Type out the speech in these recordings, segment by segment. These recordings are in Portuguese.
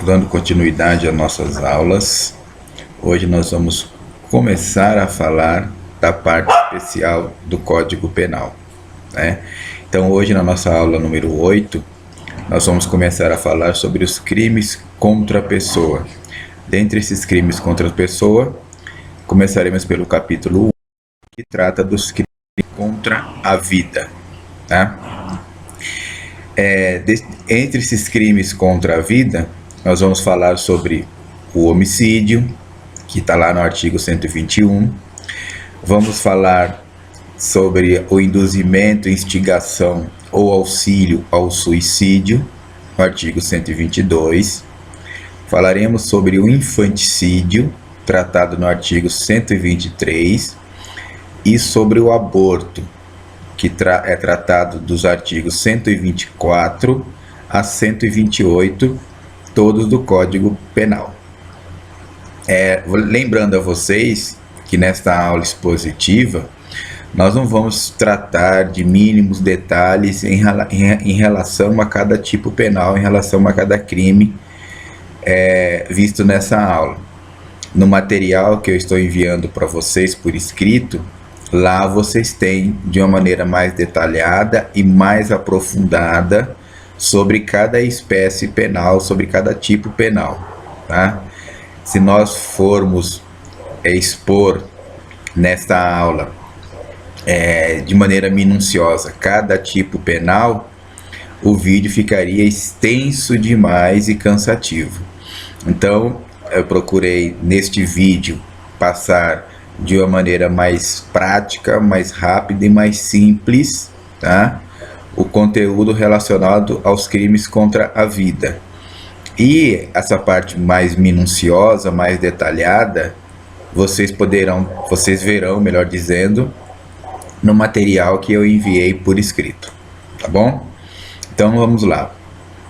dando continuidade às nossas aulas. Hoje nós vamos começar a falar da parte especial do Código Penal, né? Então hoje na nossa aula número 8, nós vamos começar a falar sobre os crimes contra a pessoa. Dentre esses crimes contra a pessoa, começaremos pelo capítulo 1, que trata dos crimes contra a vida, tá? Entre esses crimes contra a vida, nós vamos falar sobre o homicídio, que está lá no artigo 121. Vamos falar sobre o induzimento, instigação ou auxílio ao suicídio, no artigo 122. Falaremos sobre o infanticídio, tratado no artigo 123, e sobre o aborto, que é tratado dos artigos 124 a 128, todos do Código Penal. Lembrando a vocês que nesta aula expositiva, nós não vamos tratar de mínimos detalhes em relação a cada tipo penal, em relação a cada crime visto nessa aula. No material que eu estou enviando para vocês por escrito, lá vocês têm de uma maneira mais detalhada e mais aprofundada sobre cada espécie penal, sobre cada tipo penal, tá? Se nós formos expor nesta aula de maneira minuciosa cada tipo penal, o vídeo ficaria extenso demais e cansativo. Então, eu procurei neste vídeo passar de uma maneira mais prática, mais rápida e mais simples, tá? O conteúdo relacionado aos crimes contra a vida. E essa parte mais minuciosa, mais detalhada, vocês verão, melhor dizendo, no material que eu enviei por escrito, tá bom? Então vamos lá.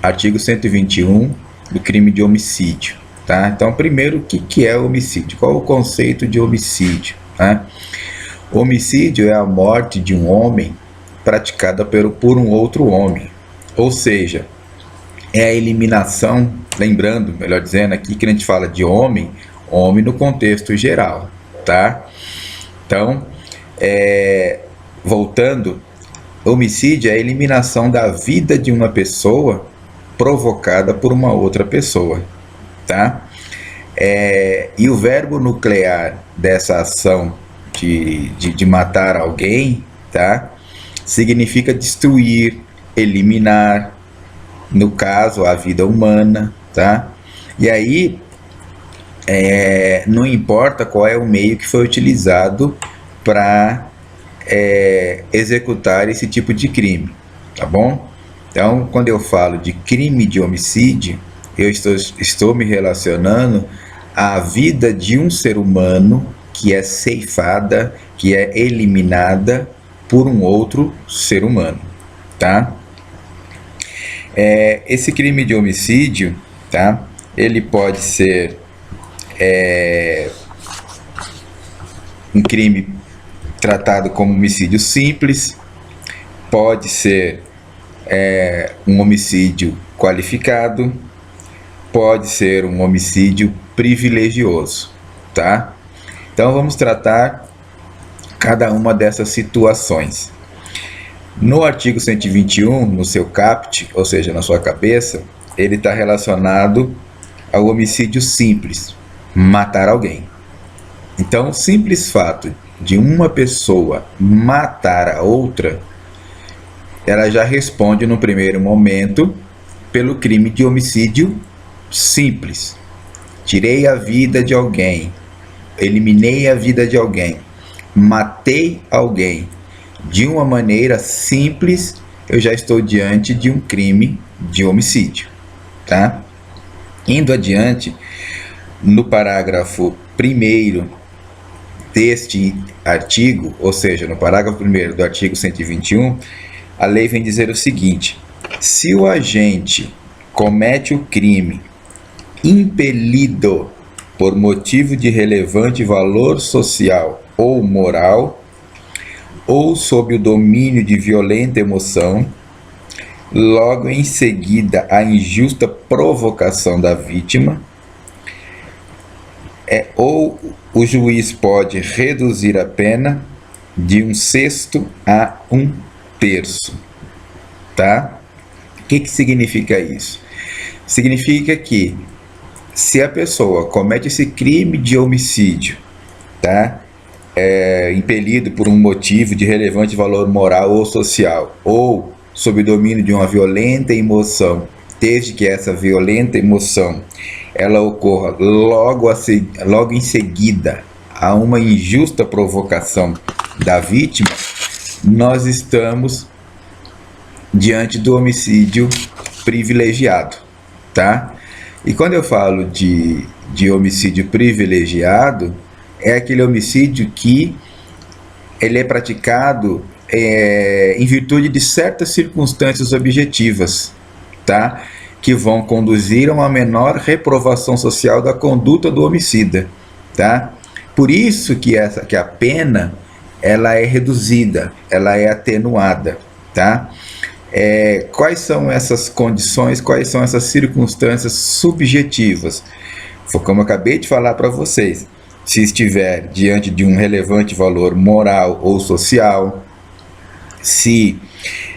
Artigo 121 do crime de homicídio, tá? Então, primeiro, o que é homicídio? Qual o conceito de homicídio, tá? Homicídio é a morte de um homem praticada por um outro homem, ou seja, é a eliminação, lembrando, melhor dizendo, aqui que a gente fala de homem no contexto geral, tá? Então, voltando, homicídio é a eliminação da vida de uma pessoa provocada por uma outra pessoa, tá? E o verbo nuclear dessa ação de matar alguém, tá? Significa destruir, eliminar, no caso, a vida humana, tá? E aí, não importa qual é o meio que foi utilizado para executar esse tipo de crime, tá bom? Então, quando eu falo de crime de homicídio, eu estou me relacionando à vida de um ser humano que é ceifada, que é eliminada por um outro ser humano, tá? Esse crime de homicídio, tá? Ele pode ser um crime tratado como homicídio simples, pode ser um homicídio qualificado, pode ser um homicídio privilegioso, tá? Então vamos tratar cada uma dessas situações. No artigo 121, no seu caput, ou seja, na sua cabeça, ele está relacionado ao homicídio simples, matar alguém. Então, o simples fato de uma pessoa matar a outra, ela já responde no primeiro momento pelo crime de homicídio simples. Tirei a vida de alguém, eliminei a vida de alguém, matei alguém. De uma maneira simples, eu já estou diante de um crime de homicídio, tá? Indo adiante, no parágrafo 1º deste artigo, ou seja, no parágrafo 1º do artigo 121, a lei vem dizer o seguinte: se o agente comete o crime impelido por motivo de relevante valor social ou moral, ou sob o domínio de violenta emoção, logo em seguida a injusta provocação da vítima, ou o juiz pode reduzir a pena de 1/6 a 1/3, tá? O que significa isso? Significa que se a pessoa comete esse crime de homicídio, tá? Impelido por um motivo de relevante valor moral ou social, ou sob o domínio de uma violenta emoção, desde que essa violenta emoção ela ocorra logo em seguida a uma injusta provocação da vítima, nós estamos diante do homicídio privilegiado, tá? E quando eu falo de homicídio privilegiado, é aquele homicídio que ele é praticado em virtude de certas circunstâncias objetivas, tá? Que vão conduzir a uma menor reprovação social da conduta do homicida, tá? Por isso que a pena ela é reduzida, ela é atenuada, tá? Quais são essas condições, quais são essas circunstâncias subjetivas? Foi como eu acabei de falar para vocês. Se estiver diante de um relevante valor moral ou social, se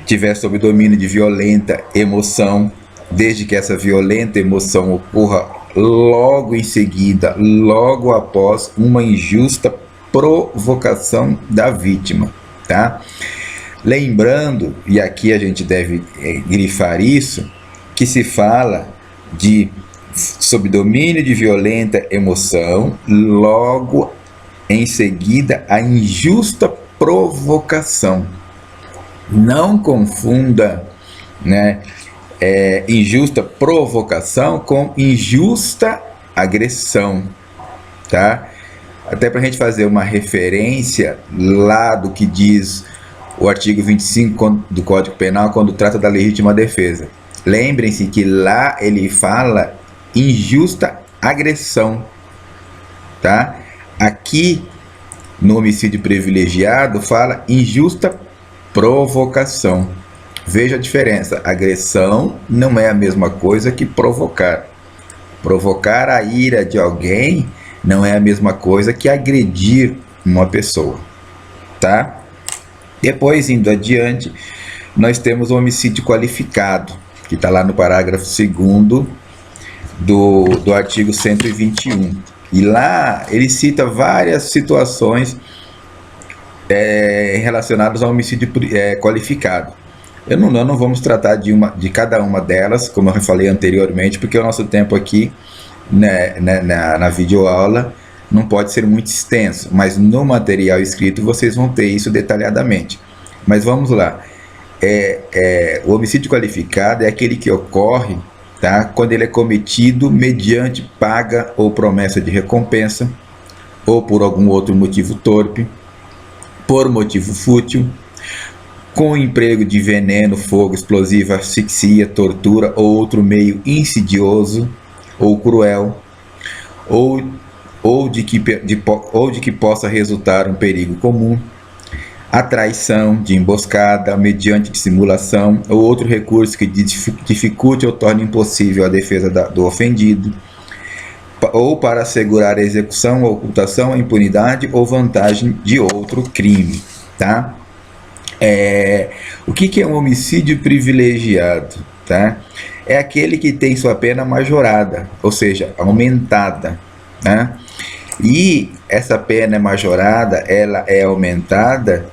tiver sob domínio de violenta emoção, desde que essa violenta emoção ocorra logo em seguida, logo após uma injusta provocação da vítima, tá? Lembrando, e aqui a gente deve grifar isso, que se fala de sob domínio de violenta emoção, logo em seguida a injusta provocação. Não confunda, né, injusta provocação com injusta agressão, tá? Até para a gente fazer uma referência lá do que diz o artigo 25 do Código Penal quando trata da legítima defesa. Lembrem-se que lá ele fala injusta agressão, tá? Aqui no homicídio privilegiado fala injusta provocação. Veja a diferença. Agressão não é a mesma coisa que provocar. Provocar a ira de alguém não é a mesma coisa que agredir uma pessoa, tá? Depois, indo adiante, nós temos o homicídio qualificado, que está lá no parágrafo 2º do artigo 121. E lá ele cita várias situações relacionadas ao homicídio qualificado. Não vamos tratar de cada uma delas, como eu falei anteriormente, porque o nosso tempo aqui, né, na videoaula não pode ser muito extenso, mas no material escrito vocês vão ter isso detalhadamente. Mas vamos lá. O homicídio qualificado é aquele que ocorre, tá, quando ele é cometido mediante paga ou promessa de recompensa, ou por algum outro motivo torpe, por motivo fútil, com o emprego de veneno, fogo, explosivo, asfixia, tortura ou outro meio insidioso ou cruel, ou de que possa resultar um perigo comum, a traição, de emboscada, mediante dissimulação ou outro recurso que dificulte ou torne impossível a defesa do ofendido, ou para assegurar a execução, a ocultação, a impunidade ou vantagem de outro crime, tá? O que é um homicídio privilegiado, tá? É aquele que tem sua pena majorada, ou seja, aumentada, né? E essa pena majorada, ela é aumentada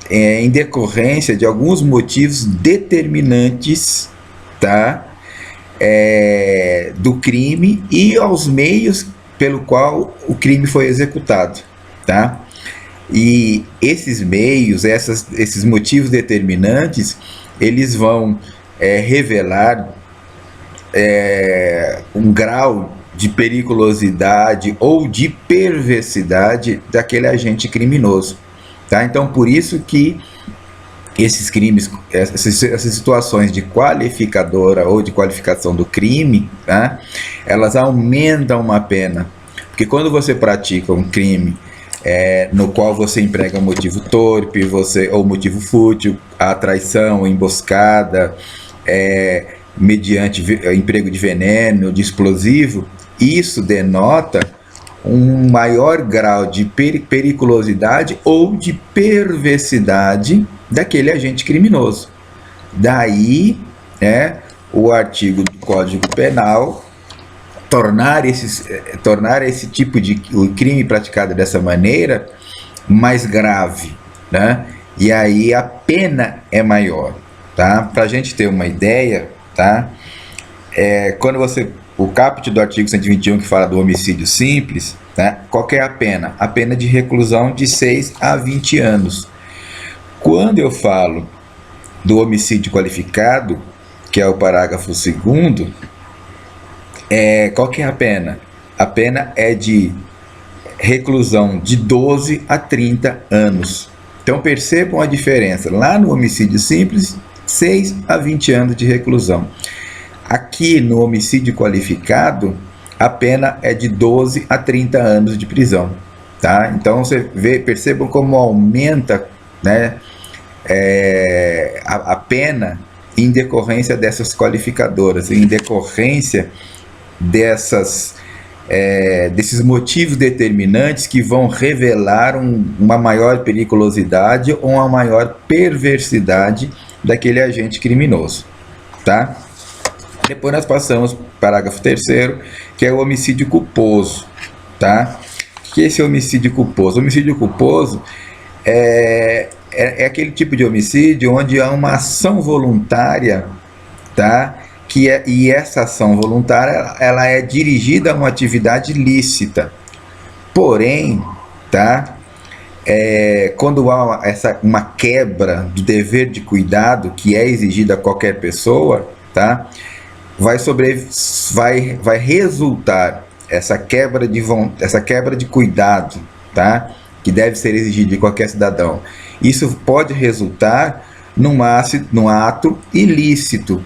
em decorrência de alguns motivos determinantes, tá? Do crime e aos meios pelo qual o crime foi executado, tá? E esses meios, esses motivos determinantes, eles vão revelar um grau de periculosidade ou de perversidade daquele agente criminoso, tá? Então, por isso que esses crimes, essas situações de qualificadora ou de qualificação do crime, tá? Elas aumentam uma pena, porque quando você pratica um crime no qual você emprega um motivo torpe, ou motivo fútil, a traição, a emboscada, mediante emprego de veneno, de explosivo, isso denota um maior grau de periculosidade ou de perversidade daquele agente criminoso. Daí, o artigo do Código Penal tornar esse tipo de o crime praticado dessa maneira mais grave, né? E aí a pena é maior, tá? Para a gente ter uma ideia, tá? Quando o caput do artigo 121 que fala do homicídio simples, né? Qual que é a pena? A pena de reclusão de 6 a 20 anos. Quando eu falo do homicídio qualificado, que é o parágrafo 2º, qual que é a pena? A pena é de reclusão de 12 a 30 anos. Então percebam a diferença. Lá no homicídio simples, 6 a 20 anos de reclusão. Aqui no homicídio qualificado, a pena é de 12 a 30 anos de prisão. Tá? Então percebam como aumenta, né, a pena em decorrência dessas qualificadoras, em decorrência desses motivos determinantes que vão revelar uma maior periculosidade ou uma maior perversidade daquele agente criminoso, tá? Depois nós passamos para o parágrafo 3º, que é o homicídio culposo, tá? O que é esse homicídio culposo? O homicídio culposo é aquele tipo de homicídio onde há uma ação voluntária, tá? E essa ação voluntária ela é dirigida a uma atividade lícita. Porém, tá? Quando há uma quebra do dever de cuidado que é exigido a qualquer pessoa, tá? Vai resultar essa quebra de cuidado, tá? Que deve ser exigida de qualquer cidadão. Isso pode resultar num ato ilícito.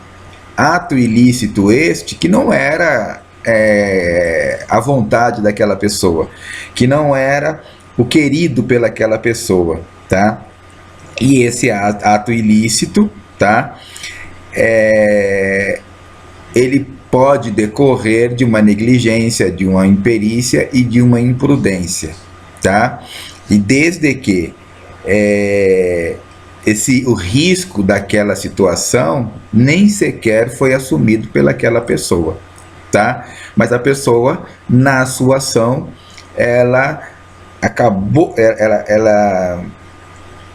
Ato ilícito este que não era a vontade daquela pessoa, que não era o querido pelaquela pessoa, tá? E esse ato ilícito, tá? Ele pode decorrer de uma negligência, de uma imperícia e de uma imprudência, tá? E desde que o risco daquela situação nem sequer foi assumido pelaquela pessoa, tá? Mas a pessoa, na sua ação, ela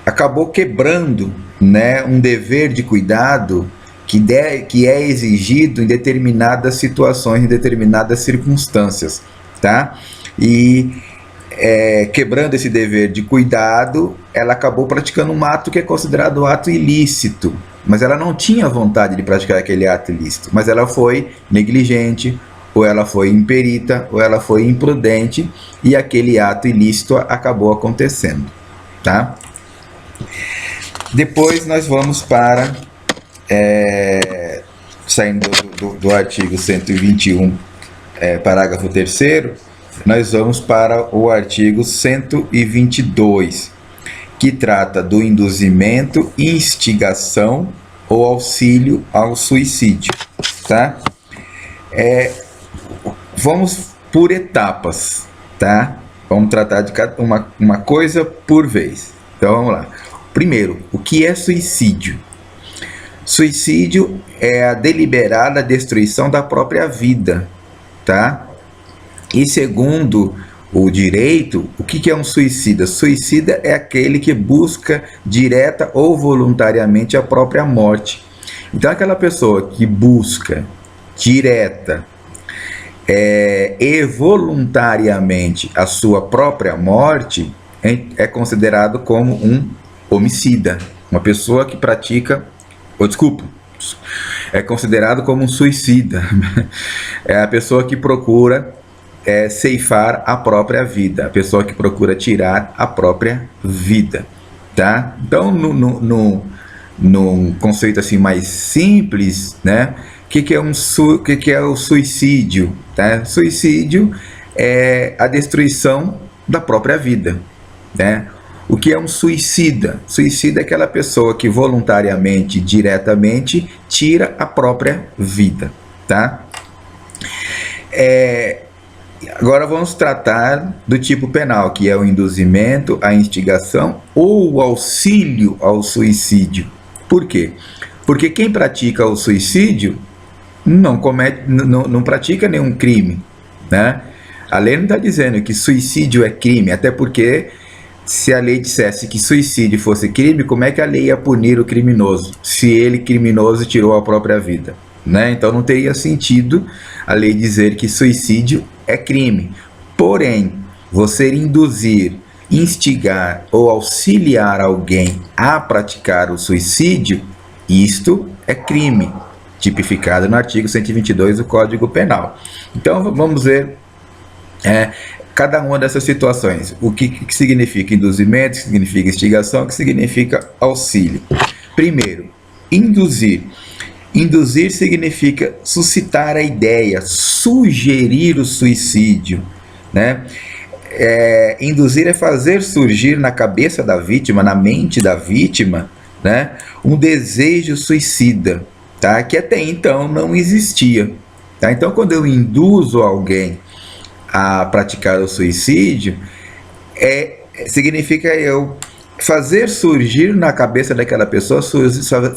acabou quebrando, né, um dever de cuidado que é exigido em determinadas situações, em determinadas circunstâncias, tá? E quebrando esse dever de cuidado, ela acabou praticando um ato que é considerado ato ilícito, mas ela não tinha vontade de praticar aquele ato ilícito, mas ela foi negligente, ou ela foi imperita, ou ela foi imprudente, e aquele ato ilícito acabou acontecendo, tá? Depois nós vamos para, saindo do artigo 121, parágrafo 3º, nós vamos para o artigo 122, que trata do induzimento, instigação ou auxílio ao suicídio, tá? Vamos por etapas, tá? Vamos tratar de uma coisa por vez. Então vamos lá. Primeiro, o que é suicídio? Suicídio é a deliberada destruição da própria vida, tá? E segundo o direito, o que é um suicida? Suicida é aquele que busca direta ou voluntariamente a própria morte. Então aquela pessoa que busca direta e voluntariamente a sua própria morte é considerado como um homicida. Uma pessoa que pratica, é considerado como um suicida. É a pessoa que procura ceifar a própria vida, a pessoa que procura tirar a própria vida, tá? Então, num conceito assim mais simples, né? O que é o suicídio? Tá? Suicídio é a destruição da própria vida, né? O que é um suicida? Suicida é aquela pessoa que voluntariamente, diretamente, tira a própria vida, tá? Agora vamos tratar do tipo penal, que é o induzimento, a instigação ou o auxílio ao suicídio. Por quê? Porque quem pratica o suicídio não pratica nenhum crime, né? A lei não está dizendo que suicídio é crime, até porque se a lei dissesse que suicídio fosse crime, como é que a lei ia punir o criminoso, se ele, criminoso, tirou a própria vida, né? Então não teria sentido a lei dizer que suicídio é crime. Porém, você induzir, instigar ou auxiliar alguém a praticar o suicídio, isto é crime, tipificado no artigo 122 do Código Penal. Então vamos ver cada uma dessas situações. O que significa induzimento, o que significa instigação, o que significa auxílio. Primeiro, induzir. Induzir significa suscitar a ideia, sugerir o suicídio, né? Induzir é fazer surgir na cabeça da vítima, na mente da vítima, né, um desejo suicida, tá? Que até então não existia. Tá? Então, quando eu induzo alguém a praticar o suicídio, significa eu fazer surgir na cabeça daquela pessoa,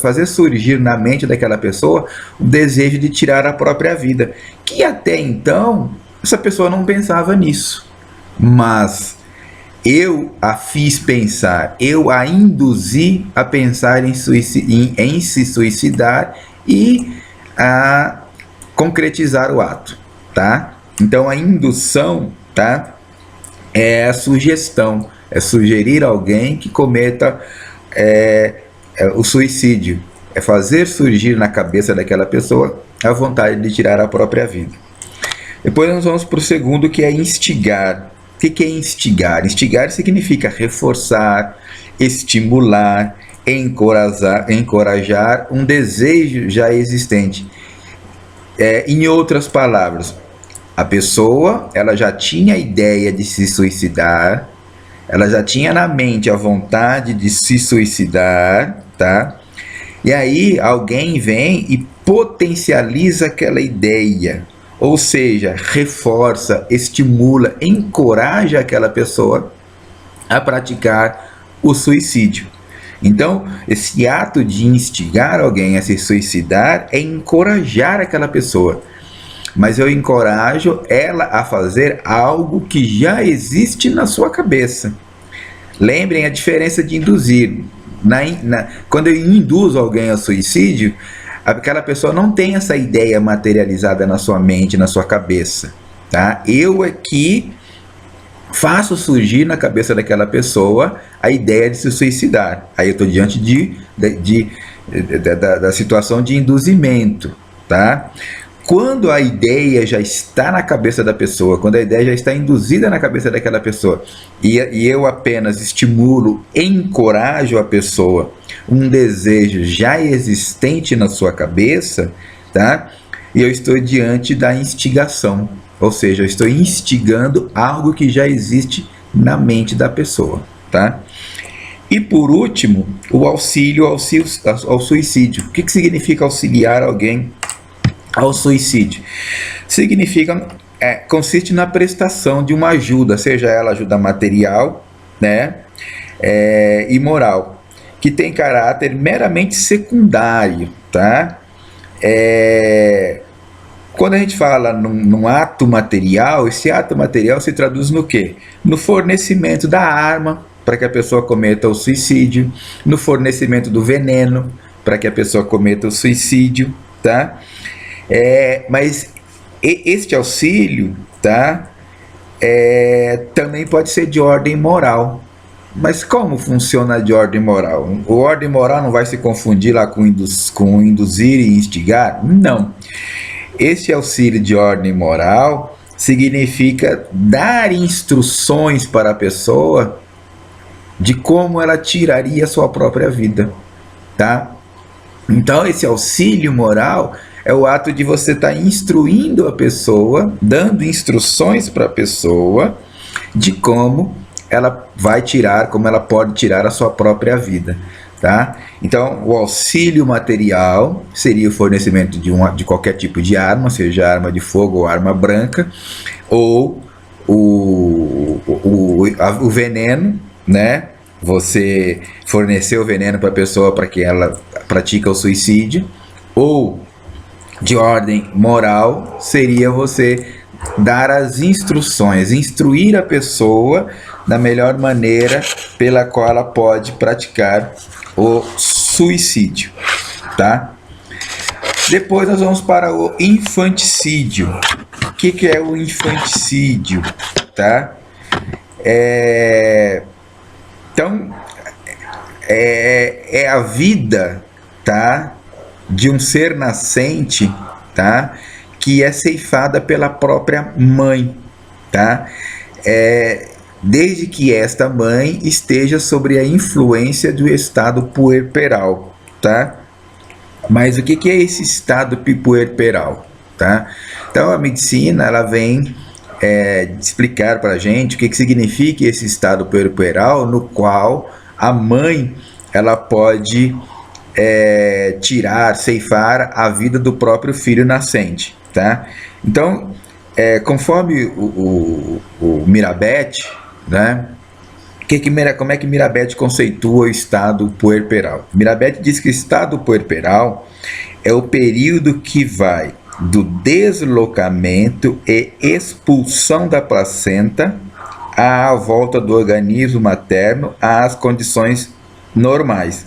fazer surgir na mente daquela pessoa o desejo de tirar a própria vida, que até então essa pessoa não pensava nisso, mas eu a fiz pensar, eu a induzi a pensar em se suicidar e a concretizar o ato, tá? Então a indução, tá, é a sugestão, é sugerir alguém que cometa o suicídio, é fazer surgir na cabeça daquela pessoa a vontade de tirar a própria vida. Depois nós vamos para o segundo, que é instigar. O que é instigar? Instigar significa reforçar, estimular, encorajar um desejo já existente. Em outras palavras, a pessoa ela já tinha a ideia de se suicidar, ela já tinha na mente a vontade de se suicidar, tá? E aí alguém vem e potencializa aquela ideia, ou seja, reforça, estimula, encoraja aquela pessoa a praticar o suicídio. Então, esse ato de instigar alguém a se suicidar é encorajar aquela pessoa. Mas eu encorajo ela a fazer algo que já existe na sua cabeça. Lembrem a diferença de induzir. Quando eu induzo alguém ao suicídio, aquela pessoa não tem essa ideia materializada na sua mente, na sua cabeça. Tá? Eu aqui faço surgir na cabeça daquela pessoa a ideia de se suicidar. Aí eu estou diante da situação de induzimento. Tá? Quando a ideia já está na cabeça da pessoa, quando a ideia já está induzida na cabeça daquela pessoa, e eu apenas estimulo, encorajo a pessoa, um desejo já existente na sua cabeça, tá? E eu estou diante da instigação, ou seja, eu estou instigando algo que já existe na mente da pessoa, tá? E por último, o auxílio ao suicídio. O que significa auxiliar alguém ao suicídio? Significa, consiste na prestação de uma ajuda, seja ela ajuda material, né, e moral, que tem caráter meramente secundário, tá? Quando a gente fala num ato material, esse ato material se traduz no quê? No fornecimento da arma para que a pessoa cometa o suicídio, no fornecimento do veneno para que a pessoa cometa o suicídio, tá? Mas este auxílio, tá, também pode ser de ordem moral. Mas como funciona de ordem moral? O ordem moral não vai se confundir lá com induzir e instigar? Não. Esse auxílio de ordem moral significa dar instruções para a pessoa de como ela tiraria a sua própria vida, tá? Então esse auxílio moral é o ato de você estar instruindo a pessoa, dando instruções para a pessoa de como ela vai tirar, como ela pode tirar a sua própria vida, tá? Então, o auxílio material seria o fornecimento de qualquer tipo de arma, seja arma de fogo ou arma branca, ou o veneno, né? Você fornecer o veneno para a pessoa para que ela pratique o suicídio, ou de ordem moral seria você dar as instruções, instruir a pessoa da melhor maneira pela qual ela pode praticar o suicídio, tá? Depois nós vamos para o infanticídio. O que é o infanticídio, tá? Então, é a vida, tá, de um ser nascente, tá, que é ceifada pela própria mãe, tá? Desde que esta mãe esteja sobre a influência do estado puerperal, tá? Mas o que é esse estado puerperal, tá? Então a medicina ela vem explicar para a gente o que significa esse estado puerperal, no qual a mãe ela pode tirar, ceifar a vida do próprio filho nascente, tá? Então, conforme o Mirabetti, né? Como é que Mirabetti conceitua o estado puerperal? Mirabetti diz que o estado puerperal é o período que vai do deslocamento e expulsão da placenta à volta do organismo materno às condições normais,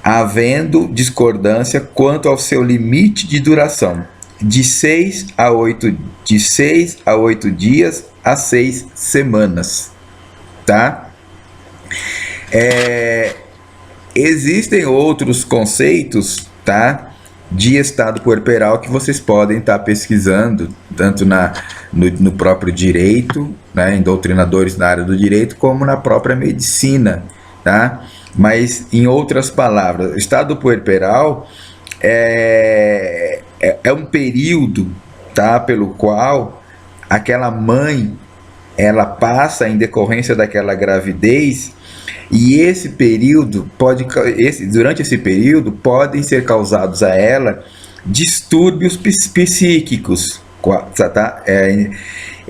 havendo discordância quanto ao seu limite de duração, de 6 a 8 dias a 6 semanas, tá? Existem outros conceitos, tá, de estado puerperal que vocês podem estar pesquisando, tanto no próprio direito, né, em doutrinadores na área do direito, como na própria medicina, tá? Mas, em outras palavras, o estado puerperal é um período, tá, pelo qual aquela mãe ela passa em decorrência daquela gravidez, e esse período durante esse período podem ser causados a ela distúrbios psíquicos, tá?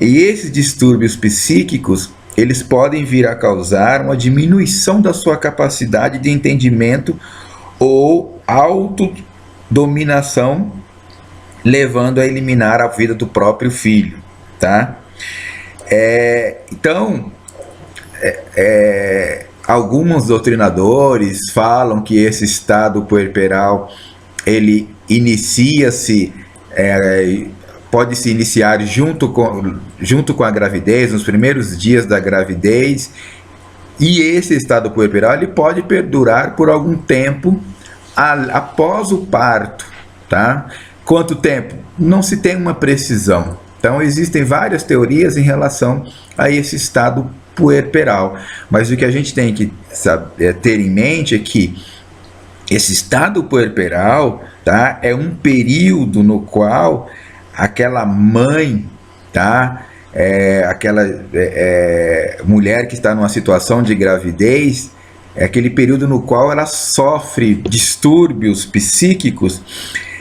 E esses distúrbios psíquicos eles podem vir a causar uma diminuição da sua capacidade de entendimento ou autodominação, levando a eliminar a vida do próprio filho, tá? Então, alguns doutrinadores falam que esse estado puerperal ele inicia-se, pode se iniciar junto com a gravidez, nos primeiros dias da gravidez, e esse estado puerperal ele pode perdurar por algum tempo após o parto, tá? Quanto tempo? Não se tem uma precisão. Então existem várias teorias em relação a esse estado puerperal, mas o que a gente tem que ter em mente é que esse estado puerperal, tá, é um período no qual aquela mãe, tá, aquela mulher que está numa situação de gravidez, é aquele período no qual ela sofre distúrbios psíquicos,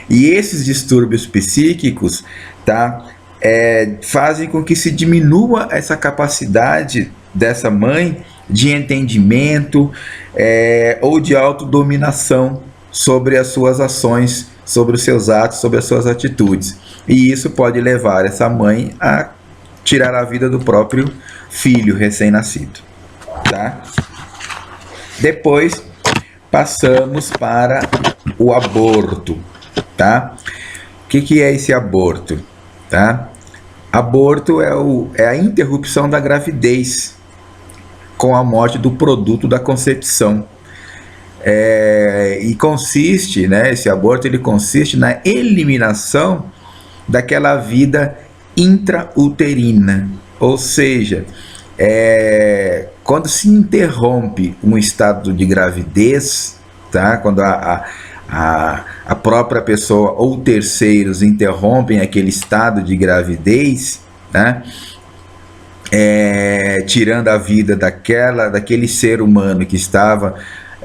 e esses distúrbios psíquicos, tá, fazem com que se diminua essa capacidade dessa mãe de entendimento ou de autodominação sobre as suas ações, sobre os seus atos, sobre as suas atitudes. E isso pode levar essa mãe a tirar a vida do próprio filho recém-nascido, tá? Depois passamos para o aborto, tá? O que é esse aborto? Tá? Aborto é a interrupção da gravidez com a morte do produto da concepção. E consiste, né, esse aborto ele consiste na eliminação daquela vida intrauterina, ou seja, quando se interrompe um estado de gravidez, tá? Quando a própria pessoa ou terceiros interrompem aquele estado de gravidez, né? tirando a vida daquele ser humano que estava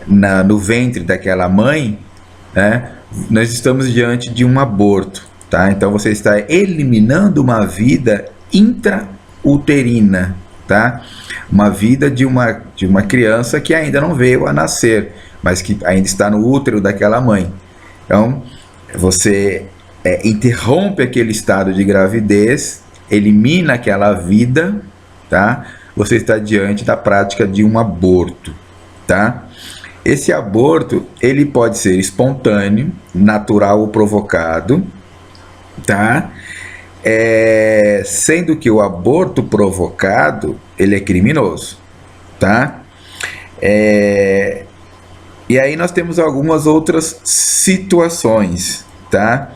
no ventre daquela mãe, né, nós estamos diante de um aborto, tá? Então você está eliminando uma vida intrauterina, tá? Uma vida de uma criança que ainda não veio a nascer, mas que ainda está no útero daquela mãe. Então você interrompe aquele estado de gravidez, elimina aquela vida, tá? Você está diante da prática de um aborto, tá? Esse aborto, ele pode ser espontâneo, natural ou provocado, tá? Sendo que o aborto provocado, ele é criminoso, tá? E aí nós temos algumas outras situações, tá?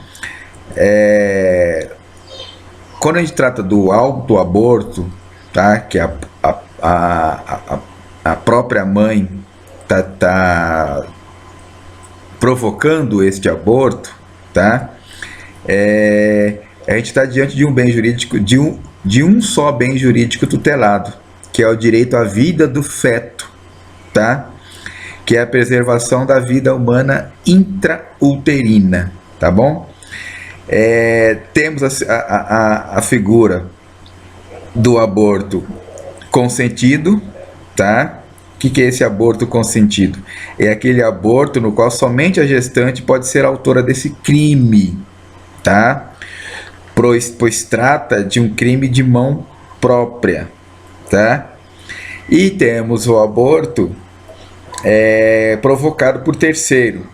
Quando a gente trata do autoaborto, tá? Que a própria mãe tá provocando este aborto, tá? A gente está diante de um bem jurídico, de um só bem jurídico tutelado, que é o direito à vida do feto, tá? Que é a preservação da vida humana intrauterina, tá bom? Temos a figura do aborto consentido, tá? O que é esse aborto consentido? É aquele aborto no qual somente a gestante pode ser autora desse crime, tá? Pois trata de um crime de mão própria, tá? E temos o aborto provocado por terceiro,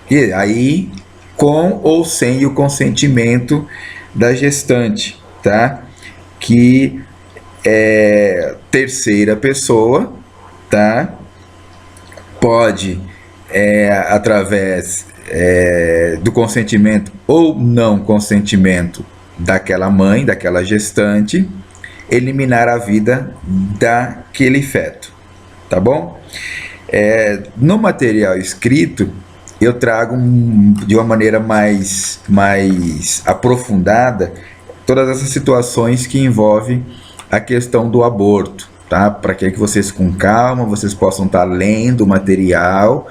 e aí com ou sem o consentimento da gestante, tá? Que é terceira pessoa, tá? Pode, através do consentimento ou não consentimento daquela mãe, daquela gestante, eliminar a vida daquele feto, tá bom? No material escrito, eu trago de uma maneira mais aprofundada todas essas situações que envolvem a questão do aborto, tá? Para que vocês, com calma, vocês possam estar lendo o material,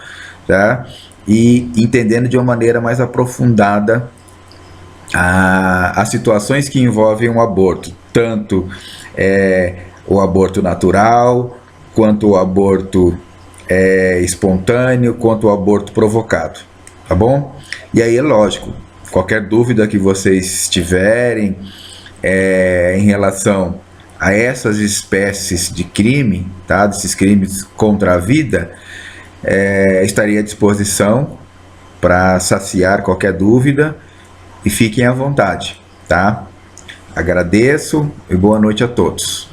tá? E entendendo de uma maneira mais aprofundada as situações que envolvem o aborto, tanto o aborto natural, quanto o aborto espontâneo, quanto o aborto provocado, tá bom? E aí é lógico, qualquer dúvida que vocês tiverem em relação a essas espécies de crime, tá? Desses crimes contra a vida, estaria à disposição para saciar qualquer dúvida, e fiquem à vontade, tá? Agradeço e boa noite a todos.